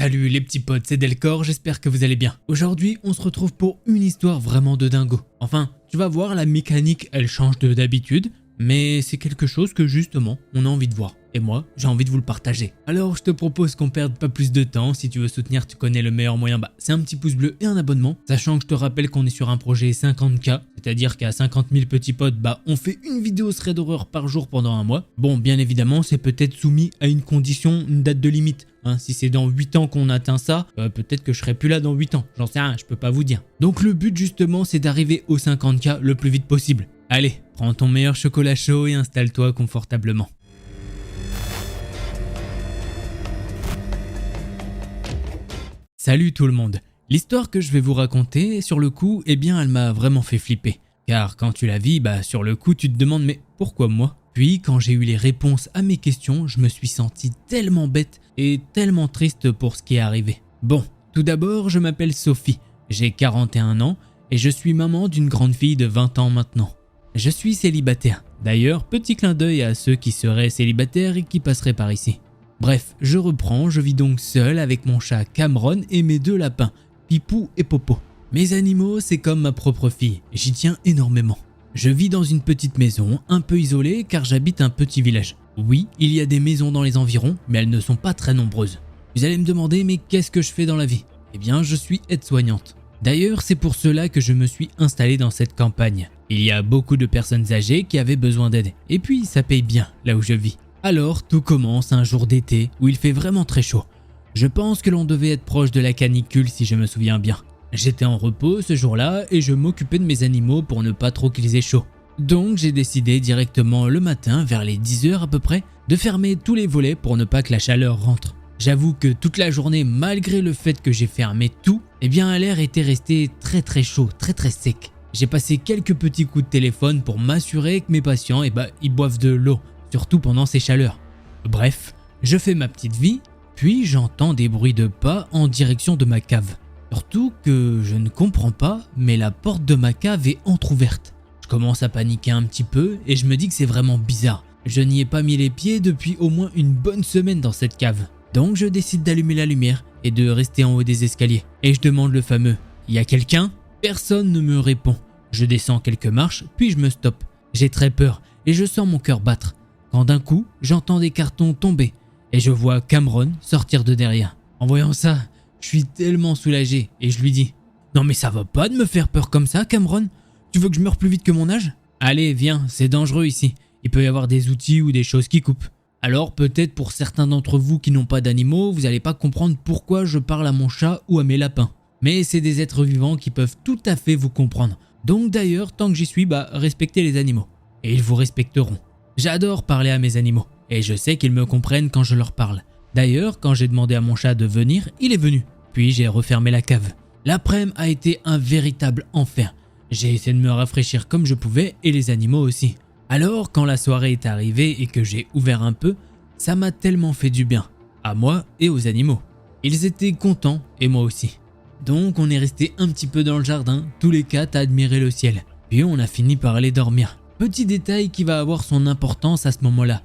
Salut les petits potes, c'est Delcor, j'espère que vous allez bien. Aujourd'hui, on se retrouve pour une histoire vraiment de dingo. Enfin, tu vas voir, la mécanique, elle change d'habitude, mais c'est quelque chose que justement, on a envie de voir. Et moi, j'ai envie de vous le partager. Alors, je te propose qu'on perde pas plus de temps. Si tu veux soutenir, tu connais le meilleur moyen, c'est un petit pouce bleu et un abonnement. Sachant que je te rappelle qu'on est sur un projet 50K, c'est-à-dire qu'à 50 000 petits potes, on fait une vidéo thread d'horreur par jour pendant un mois. Bon, bien évidemment, c'est peut-être soumis à une condition, une date de limite. Si c'est dans 8 ans qu'on atteint ça, peut-être que je serai plus là dans 8 ans. J'en sais rien, je peux pas vous dire. Donc le but justement, c'est d'arriver au 50K le plus vite possible. Allez, prends ton meilleur chocolat chaud et installe-toi confortablement. Salut tout le monde. L'histoire que je vais vous raconter, sur le coup, elle m'a vraiment fait flipper. Car quand tu la vis, sur le coup, tu te demandes mais pourquoi moi ? Puis quand j'ai eu les réponses à mes questions, je me suis senti tellement bête et tellement triste pour ce qui est arrivé. Bon, tout d'abord, je m'appelle Sophie, j'ai 41 ans et je suis maman d'une grande fille de 20 ans maintenant. Je suis célibataire. D'ailleurs, petit clin d'œil à ceux qui seraient célibataires et qui passeraient par ici. Bref, je reprends, je vis donc seul avec mon chat Cameron et mes 2 lapins, Pipou et Popo. Mes animaux, c'est comme ma propre fille, j'y tiens énormément. Je vis dans une petite maison, un peu isolée car j'habite un petit village. Oui, il y a des maisons dans les environs, mais elles ne sont pas très nombreuses. Vous allez me demander, mais qu'est-ce que je fais dans la vie ? Eh bien, je suis aide-soignante. D'ailleurs, c'est pour cela que je me suis installé dans cette campagne. Il y a beaucoup de personnes âgées qui avaient besoin d'aide. Et puis, ça paye bien là où je vis. Alors, tout commence un jour d'été où il fait vraiment très chaud. Je pense que l'on devait être proche de la canicule si je me souviens bien. J'étais en repos ce jour-là et je m'occupais de mes animaux pour ne pas trop qu'ils aient chaud. Donc j'ai décidé directement le matin, vers les 10 h à peu près, de fermer tous les volets pour ne pas que la chaleur rentre. J'avoue que toute la journée, malgré le fait que j'ai fermé tout, l'air était resté très chaud, très sec. J'ai passé quelques petits coups de téléphone pour m'assurer que mes patients, ils boivent de l'eau, surtout pendant ces chaleurs. Bref, je fais ma petite vie, puis j'entends des bruits de pas en direction de ma cave. Surtout que je ne comprends pas, mais la porte de ma cave est entrouverte. Je commence à paniquer un petit peu et je me dis que c'est vraiment bizarre. Je n'y ai pas mis les pieds depuis au moins une bonne semaine dans cette cave. Donc je décide d'allumer la lumière et de rester en haut des escaliers. Et je demande le fameux « Y a quelqu'un ?» Personne ne me répond. Je descends quelques marches, puis je me stoppe. J'ai très peur et je sens mon cœur battre. Quand d'un coup, j'entends des cartons tomber et je vois Cameron sortir de derrière. En voyant ça, je suis tellement soulagé et je lui dis « Non mais ça va pas de me faire peur comme ça, Cameron ? Tu veux que je meure plus vite que mon âge ? Allez, viens, c'est dangereux ici. Il peut y avoir des outils ou des choses qui coupent. » Alors peut-être pour certains d'entre vous qui n'ont pas d'animaux, vous n'allez pas comprendre pourquoi je parle à mon chat ou à mes lapins. Mais c'est des êtres vivants qui peuvent tout à fait vous comprendre. Donc d'ailleurs, tant que j'y suis, respectez les animaux. Et ils vous respecteront. J'adore parler à mes animaux. Et je sais qu'ils me comprennent quand je leur parle. D'ailleurs, quand j'ai demandé à mon chat de venir, il est venu. Puis j'ai refermé la cave. L'après-midi a été un véritable enfer. J'ai essayé de me rafraîchir comme je pouvais et les animaux aussi. Alors, quand la soirée est arrivée et que j'ai ouvert un peu, ça m'a tellement fait du bien. À moi et aux animaux. Ils étaient contents et moi aussi. Donc on est resté un petit peu dans le jardin, tous les 4 à admirer le ciel. Puis on a fini par aller dormir. Petit détail qui va avoir son importance à ce moment-là.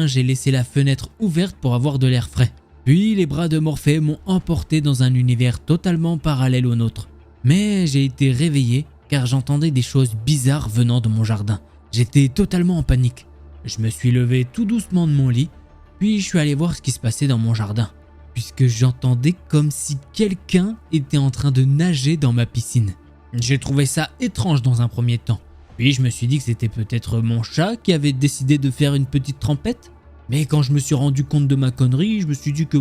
J'ai laissé la fenêtre ouverte pour avoir de l'air frais. Puis les bras de Morphée m'ont emporté dans un univers totalement parallèle au nôtre. Mais j'ai été réveillé car j'entendais des choses bizarres venant de mon jardin. J'étais totalement en panique. Je me suis levé tout doucement de mon lit, puis je suis allé voir ce qui se passait dans mon jardin. Puisque j'entendais comme si quelqu'un était en train de nager dans ma piscine. J'ai trouvé ça étrange dans un premier temps. Puis je me suis dit que c'était peut-être mon chat qui avait décidé de faire une petite trempette. Mais quand je me suis rendu compte de ma connerie, je me suis dit que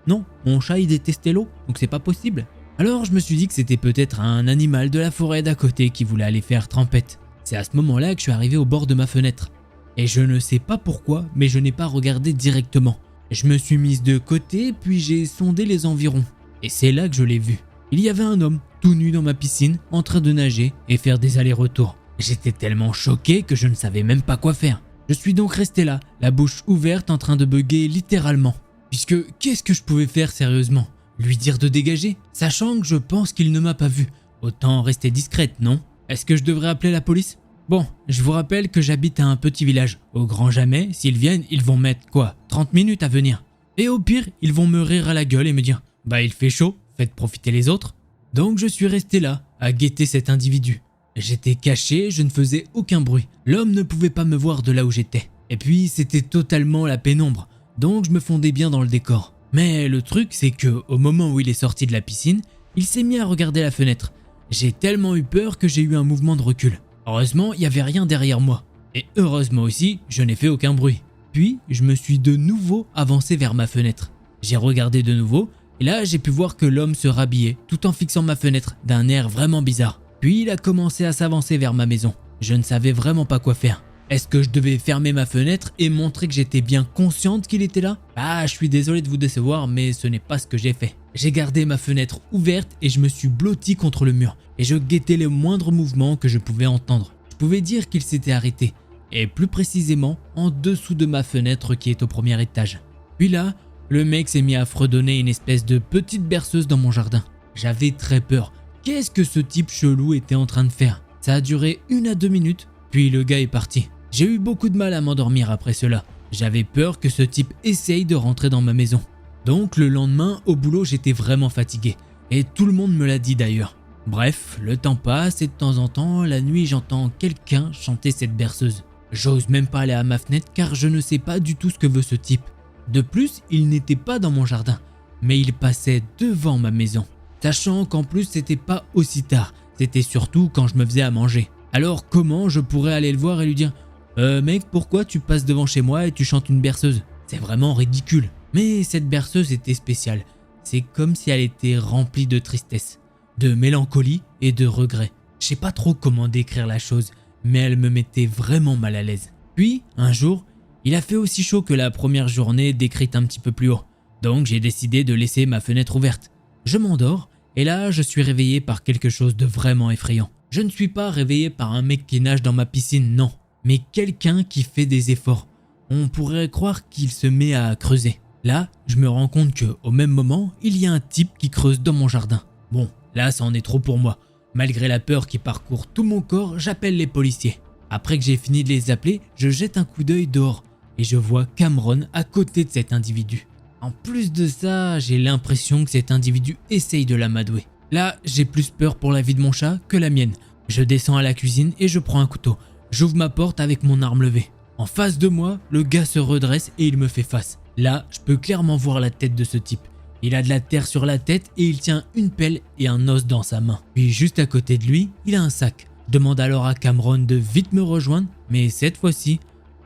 non, mon chat il détestait l'eau, donc c'est pas possible. Alors je me suis dit que c'était peut-être un animal de la forêt d'à côté qui voulait aller faire trempette. C'est à ce moment-là que je suis arrivé au bord de ma fenêtre. Et je ne sais pas pourquoi, mais je n'ai pas regardé directement. Je me suis mise de côté, puis j'ai sondé les environs. Et c'est là que je l'ai vu. Il y avait un homme, tout nu dans ma piscine, en train de nager et faire des allers-retours. J'étais tellement choqué que je ne savais même pas quoi faire. Je suis donc resté là, la bouche ouverte en train de bugger littéralement. Puisque qu'est-ce que je pouvais faire sérieusement ? Lui dire de dégager ? Sachant que je pense qu'il ne m'a pas vu. Autant rester discrète, non ? Est-ce que je devrais appeler la police ? Bon, je vous rappelle que j'habite à un petit village. Au grand jamais, s'ils viennent, ils vont mettre 30 minutes à venir. Et au pire, ils vont me rire à la gueule et me dire Bah il fait chaud, faites profiter les autres. Donc je suis resté là, à guetter cet individu. J'étais caché, je ne faisais aucun bruit. L'homme ne pouvait pas me voir de là où j'étais. Et puis c'était totalement la pénombre, donc je me fondais bien dans le décor. Mais le truc c'est que au moment où il est sorti de la piscine, il s'est mis à regarder la fenêtre. J'ai tellement eu peur que j'ai eu un mouvement de recul. Heureusement, il n'y avait rien derrière moi. Et heureusement aussi, je n'ai fait aucun bruit. Puis, je me suis de nouveau avancé vers ma fenêtre. J'ai regardé de nouveau, et là j'ai pu voir que l'homme se rhabillait tout en fixant ma fenêtre d'un air vraiment bizarre. Puis il a commencé à s'avancer vers ma maison. Je ne savais vraiment pas quoi faire. Est-ce que je devais fermer ma fenêtre et montrer que j'étais bien consciente qu'il était là? Ah, je suis désolé de vous décevoir, mais ce n'est pas ce que j'ai fait. J'ai gardé ma fenêtre ouverte et je me suis blotti contre le mur. Et je guettais les moindres mouvements que je pouvais entendre. Je pouvais dire qu'il s'était arrêté. Et plus précisément, en dessous de ma fenêtre qui est au premier étage. Puis là, le mec s'est mis à fredonner une espèce de petite berceuse dans mon jardin. J'avais très peur. Qu'est-ce que ce type chelou était en train de faire? Ça a duré 1 à 2 minutes, puis le gars est parti. J'ai eu beaucoup de mal à m'endormir après cela. J'avais peur que ce type essaye de rentrer dans ma maison. Donc le lendemain, au boulot, j'étais vraiment fatigué. Et tout le monde me l'a dit d'ailleurs. Bref, le temps passe et de temps en temps, la nuit, j'entends quelqu'un chanter cette berceuse. J'ose même pas aller à ma fenêtre car je ne sais pas du tout ce que veut ce type. De plus, il n'était pas dans mon jardin, mais il passait devant ma maison. Sachant qu'en plus, c'était pas aussi tard. C'était surtout quand je me faisais à manger. Alors comment je pourrais aller le voir et lui dire mec, pourquoi tu passes devant chez moi et tu chantes une berceuse? C'est vraiment ridicule. Mais cette berceuse était spéciale. C'est comme si elle était remplie de tristesse, de mélancolie et de regret. Je sais pas trop comment décrire la chose, mais elle me mettait vraiment mal à l'aise. Puis, un jour, il a fait aussi chaud que la première journée décrite un petit peu plus haut. Donc j'ai décidé de laisser ma fenêtre ouverte. Je m'endors et là je suis réveillé par quelque chose de vraiment effrayant. Je ne suis pas réveillé par un mec qui nage dans ma piscine, non. Mais quelqu'un qui fait des efforts. On pourrait croire qu'il se met à creuser. Là, je me rends compte qu'au même moment, il y a un type qui creuse dans mon jardin. Bon, là ça en est trop pour moi. Malgré la peur qui parcourt tout mon corps, j'appelle les policiers. Après que j'ai fini de les appeler, je jette un coup d'œil dehors et je vois Cameron à côté de cet individu. En plus de ça, j'ai l'impression que cet individu essaye de l'amadouer. Là, j'ai plus peur pour la vie de mon chat que la mienne. Je descends à la cuisine et je prends un couteau. J'ouvre ma porte avec mon arme levée. En face de moi, le gars se redresse et il me fait face. Là, je peux clairement voir la tête de ce type. Il a de la terre sur la tête et il tient une pelle et un os dans sa main. Puis juste à côté de lui, il a un sac. Je demande alors à Cameron de vite me rejoindre, mais cette fois-ci,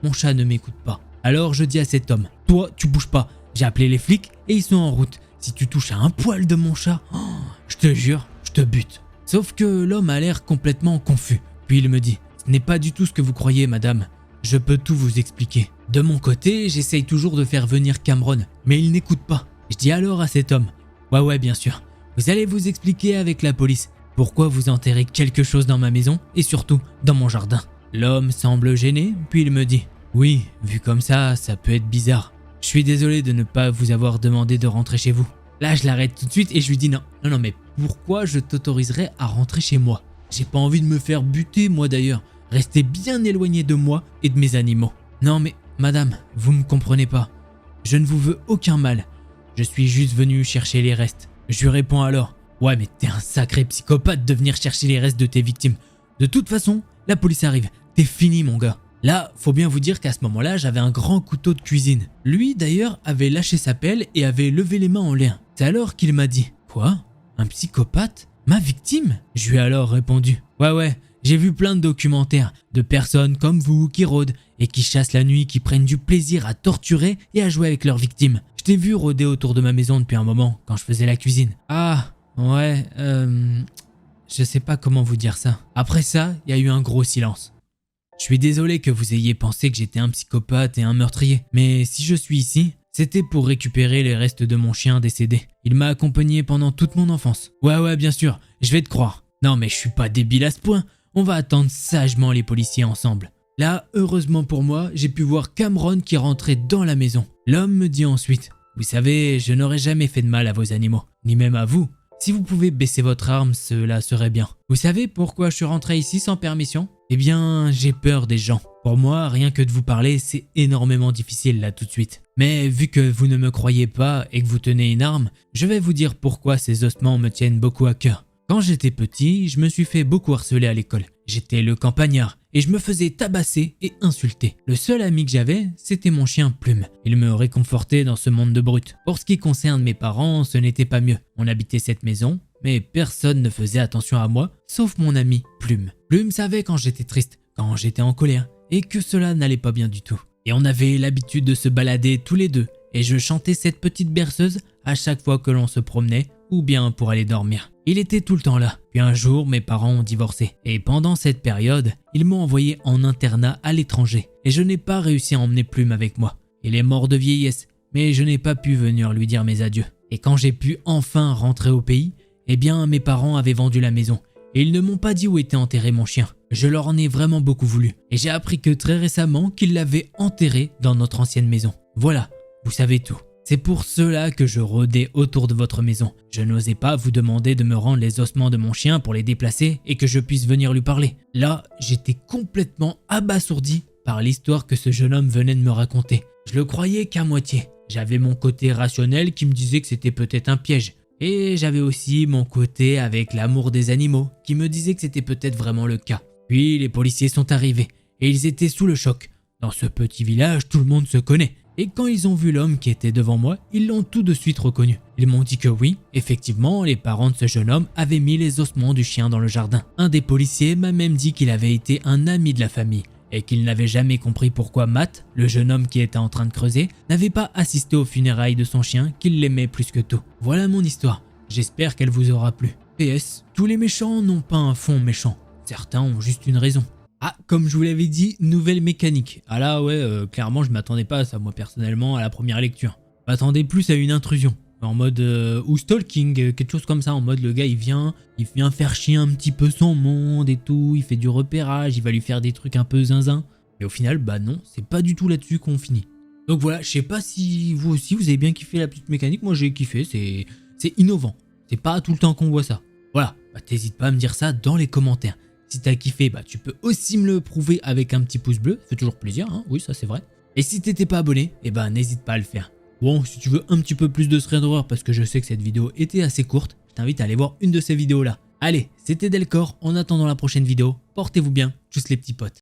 mon chat ne m'écoute pas. Alors je dis à cet homme, toi tu bouges pas. J'ai appelé les flics et ils sont en route. Si tu touches à un poil de mon chat, je te jure, je te bute. Sauf que l'homme a l'air complètement confus. Puis il me dit, ce n'est pas du tout ce que vous croyez madame. Je peux tout vous expliquer. De mon côté, j'essaye toujours de faire venir Cameron, mais il n'écoute pas. Je dis alors à cet homme, ouais bien sûr, vous allez vous expliquer avec la police pourquoi vous enterrez quelque chose dans ma maison et surtout dans mon jardin. L'homme semble gêné, puis il me dit, oui, vu comme ça peut être bizarre. Je suis désolé de ne pas vous avoir demandé de rentrer chez vous. Là, je l'arrête tout de suite et je lui dis non, mais pourquoi je t'autoriserais à rentrer chez moi? J'ai pas envie de me faire buter moi d'ailleurs. Restez bien éloigné de moi et de mes animaux. Non mais, madame, vous me comprenez pas. Je ne vous veux aucun mal. Je suis juste venu chercher les restes. Je lui réponds alors, ouais mais t'es un sacré psychopathe de venir chercher les restes de tes victimes. De toute façon, la police arrive. T'es fini mon gars. Là, faut bien vous dire qu'à ce moment-là, j'avais un grand couteau de cuisine. Lui, d'ailleurs, avait lâché sa pelle et avait levé les mains en l'air. C'est alors qu'il m'a dit « Quoi? Un psychopathe? Ma victime ?» Je lui ai alors répondu « Ouais, j'ai vu plein de documentaires de personnes comme vous qui rôdent et qui chassent la nuit, qui prennent du plaisir à torturer et à jouer avec leurs victimes. Je t'ai vu rôder autour de ma maison depuis un moment quand je faisais la cuisine. Ah, ouais, je sais pas comment vous dire ça. » Après ça, il y a eu un gros silence. Je suis désolé que vous ayez pensé que j'étais un psychopathe et un meurtrier, mais si je suis ici, c'était pour récupérer les restes de mon chien décédé. Il m'a accompagné pendant toute mon enfance. Ouais, bien sûr, je vais te croire. Non mais je suis pas débile à ce point, on va attendre sagement les policiers ensemble. Là, heureusement pour moi, j'ai pu voir Cameron qui rentrait dans la maison. L'homme me dit ensuite, vous savez, je n'aurais jamais fait de mal à vos animaux, ni même à vous. Si vous pouvez baisser votre arme, cela serait bien. Vous savez pourquoi je suis rentré ici sans permission? Eh bien, j'ai peur des gens. Pour moi, rien que de vous parler, c'est énormément difficile là tout de suite. Mais vu que vous ne me croyez pas et que vous tenez une arme, je vais vous dire pourquoi ces ossements me tiennent beaucoup à cœur. Quand j'étais petit, je me suis fait beaucoup harceler à l'école. J'étais le campagnard et je me faisais tabasser et insulter. Le seul ami que j'avais, c'était mon chien Plume. Il me réconfortait dans ce monde de brutes. Pour ce qui concerne mes parents, ce n'était pas mieux. On habitait cette maison, mais personne ne faisait attention à moi, sauf mon ami Plume. Plume savait quand j'étais triste, quand j'étais en colère, et que cela n'allait pas bien du tout. Et on avait l'habitude de se balader tous les deux, et je chantais cette petite berceuse à chaque fois que l'on se promenait, ou bien pour aller dormir. Il était tout le temps là. Puis un jour, mes parents ont divorcé. Et pendant cette période, ils m'ont envoyé en internat à l'étranger. Et je n'ai pas réussi à emmener Plume avec moi. Il est mort de vieillesse, mais je n'ai pas pu venir lui dire mes adieux. Et quand j'ai pu enfin rentrer au pays, eh bien mes parents avaient vendu la maison. Et ils ne m'ont pas dit où était enterré mon chien. Je leur en ai vraiment beaucoup voulu. Et j'ai appris que très récemment qu'ils l'avaient enterré dans notre ancienne maison. Voilà, vous savez tout. C'est pour cela que je rôdais autour de votre maison. Je n'osais pas vous demander de me rendre les ossements de mon chien pour les déplacer et que je puisse venir lui parler. Là, j'étais complètement abasourdi par l'histoire que ce jeune homme venait de me raconter. Je le croyais qu'à moitié. J'avais mon côté rationnel qui me disait que c'était peut-être un piège. Et j'avais aussi mon côté avec l'amour des animaux qui me disait que c'était peut-être vraiment le cas. Puis les policiers sont arrivés et ils étaient sous le choc. Dans ce petit village, tout le monde se connaît. Et quand ils ont vu l'homme qui était devant moi, ils l'ont tout de suite reconnu. Ils m'ont dit que oui, effectivement, les parents de ce jeune homme avaient mis les ossements du chien dans le jardin. Un des policiers m'a même dit qu'il avait été un ami de la famille et qu'il n'avait jamais compris pourquoi Matt, le jeune homme qui était en train de creuser, n'avait pas assisté aux funérailles de son chien qu'il l'aimait plus que tout. Voilà mon histoire. J'espère qu'elle vous aura plu. PS, tous les méchants n'ont pas un fond méchant. Certains ont juste une raison. Ah, comme je vous l'avais dit, nouvelle mécanique. Ah là, ouais, clairement, je m'attendais pas à ça, moi, personnellement, à la première lecture. Je m'attendais plus à une intrusion. En mode, ou stalking, quelque chose comme ça. En mode, le gars, il vient faire chier un petit peu son monde et tout. Il fait du repérage, il va lui faire des trucs un peu zinzin. Et au final, bah non, c'est pas du tout là-dessus qu'on finit. Donc voilà, je sais pas si vous aussi, vous avez bien kiffé la petite mécanique. Moi, j'ai kiffé, c'est innovant. C'est pas tout le temps qu'on voit ça. Voilà, bah, t'hésites pas à me dire ça dans les commentaires. Si t'as kiffé, bah tu peux aussi me le prouver avec un petit pouce bleu, ça fait toujours plaisir, hein, oui ça c'est vrai. Et si t'étais pas abonné, eh ben n'hésite pas à le faire. Bon, si tu veux un petit peu plus de thread horror parce que je sais que cette vidéo était assez courte, je t'invite à aller voir une de ces vidéos là. Allez, c'était Delcor, en attendant la prochaine vidéo, portez-vous bien, tchuss les petits potes.